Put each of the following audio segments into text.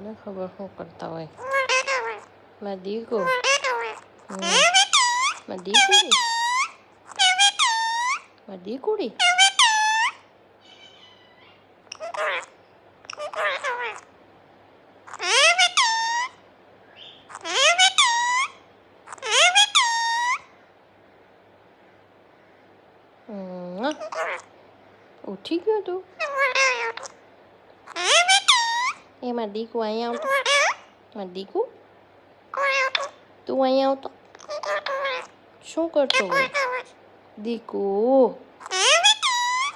કોને ખબર શું કરતા હોય. મારા દીકો મારી દીકુડી મારી દીકુડી ઉઠી ગયો તું એ મારા દીકુ અહીંયા આવતો મારા દીકુ તું અહીંયા આવતો શું કરતો હોય દીકુ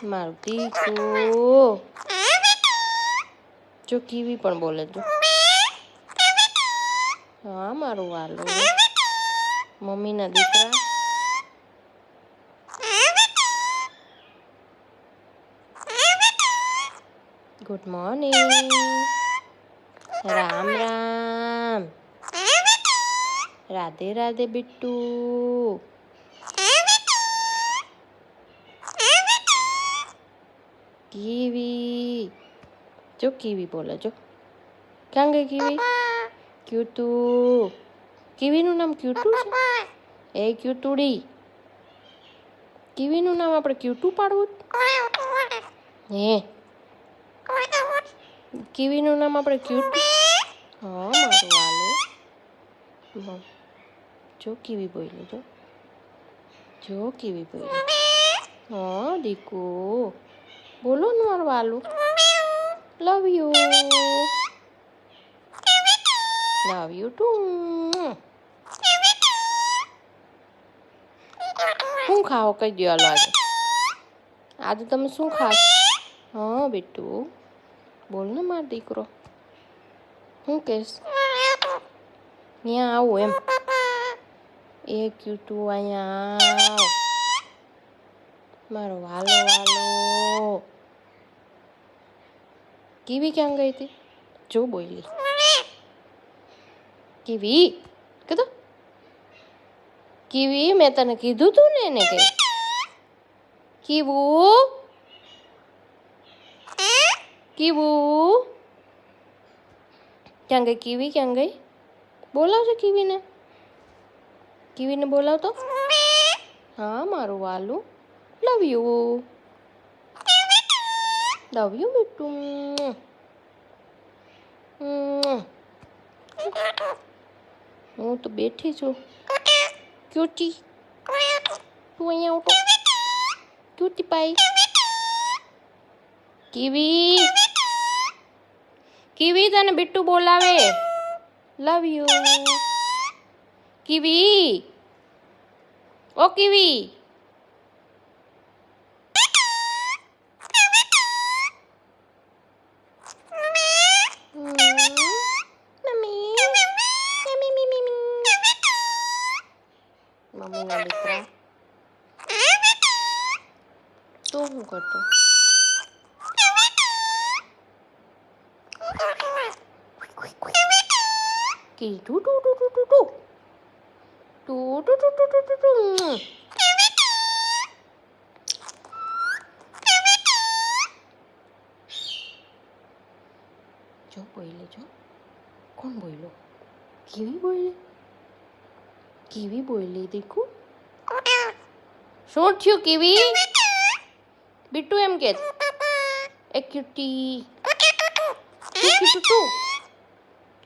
મારું દીકુ જો કીવી પણ બોલે તું હા મારું વાલું મમ્મીના દીકરા good morning Ram Ram Radhe Radhe Bittu kiwi જો કીવી બોલે જો ક્યાં ગઈ કીવી ક્યુટુ કીવીનું નામ ક્યુટુ છે એ ક્યુટુડી કીવીનું નામ આપણે ક્યુટુ પાડવું હે કીવીનું નામ આપણે ક્યુટુ હા મારું વાલું જો કીવી બોલી જો કીવી બોલી હા દીકુ બોલો ને મારું વાલું લવ યુ ટુ શું ખાઓ કહી દો હાલો આજે તમે શું ખાશ હા બેટુ બોલ ને મારો દીકરો શું કહેશ અહીંયા આવું એમ એ ક્યુટુ અહીંયા આવ મારો વાલો કીવી ક્યાં ગઈ હતી જો બોલી કીવી કીધું કીવી મેં તને કીધું તું ને એને કઈ કીવું ક્યાં ગઈ કીવી ક્યાં ગઈ બોલાવજો કીવીને બોલાવતો હા મારું વાલું લવ યુ બેટુ હું તો બેઠી છું ક્યુટી તું અહીંયા ઉઠો ક્યુટી પાઈ કીવી તને બિટ્ટુ બોલાવે લવ યુ કીવી ઓ કીવી મમ્મીના દીકરા તો શું કરતો કી ટુ ટુ ટુ ટુ ટુ ટુ ટુ ટુ ટુ ટુ ટુ ટુ જો બોલે જો કોણ બોલ્યો કીવી બોલી દીકુ શું થયું કીવી બિટ્ટુ એમ કે એ ક્યુટી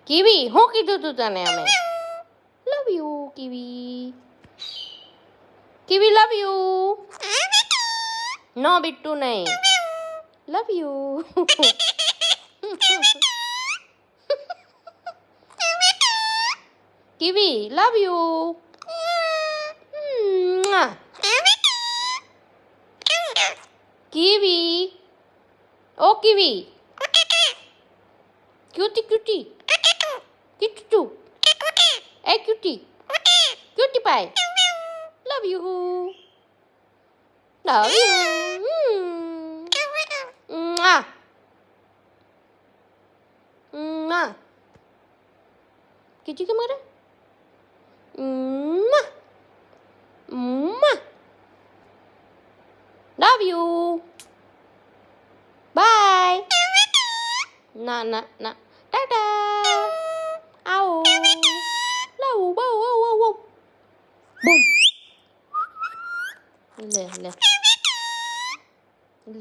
કીવી હું કીધું તું તને અમે love you Kiwi love you નો બિટ્ટુ નહીં love you Kiwi love you Kiwi ઓ કીવી ક્યુટી કિટુ એ ક્યુટી પાઈ લવ યુ કીધું તમારે લવ યુ બાય ના ટાટા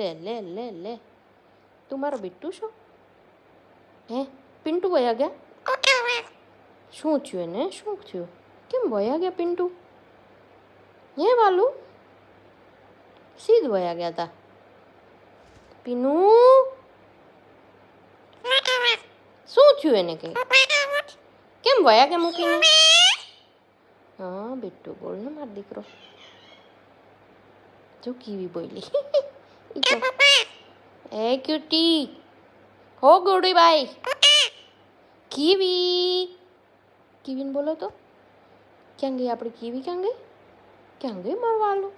લે લે લે લે તું મારો બિટ્ટુ છો હે પિન્ટુ વયા ગયા શું થયું એને શું થયું કેમ વયા ગયા પિન્ટુ હે વાલું સીધ વયા ગયા તા પીનુ શું થયું એને કે કેમ વયા ગયા મૂકીને હા બિટ્ટુ બોલ ને મારો દીકરો જો કીવી બોલી એ ક્યુટી હો ગોડી બાઈ કીવી કીવીને બોલો તો ક્યાં ગઈ આપણી કીવી ક્યાં ગઈ મારું વાલું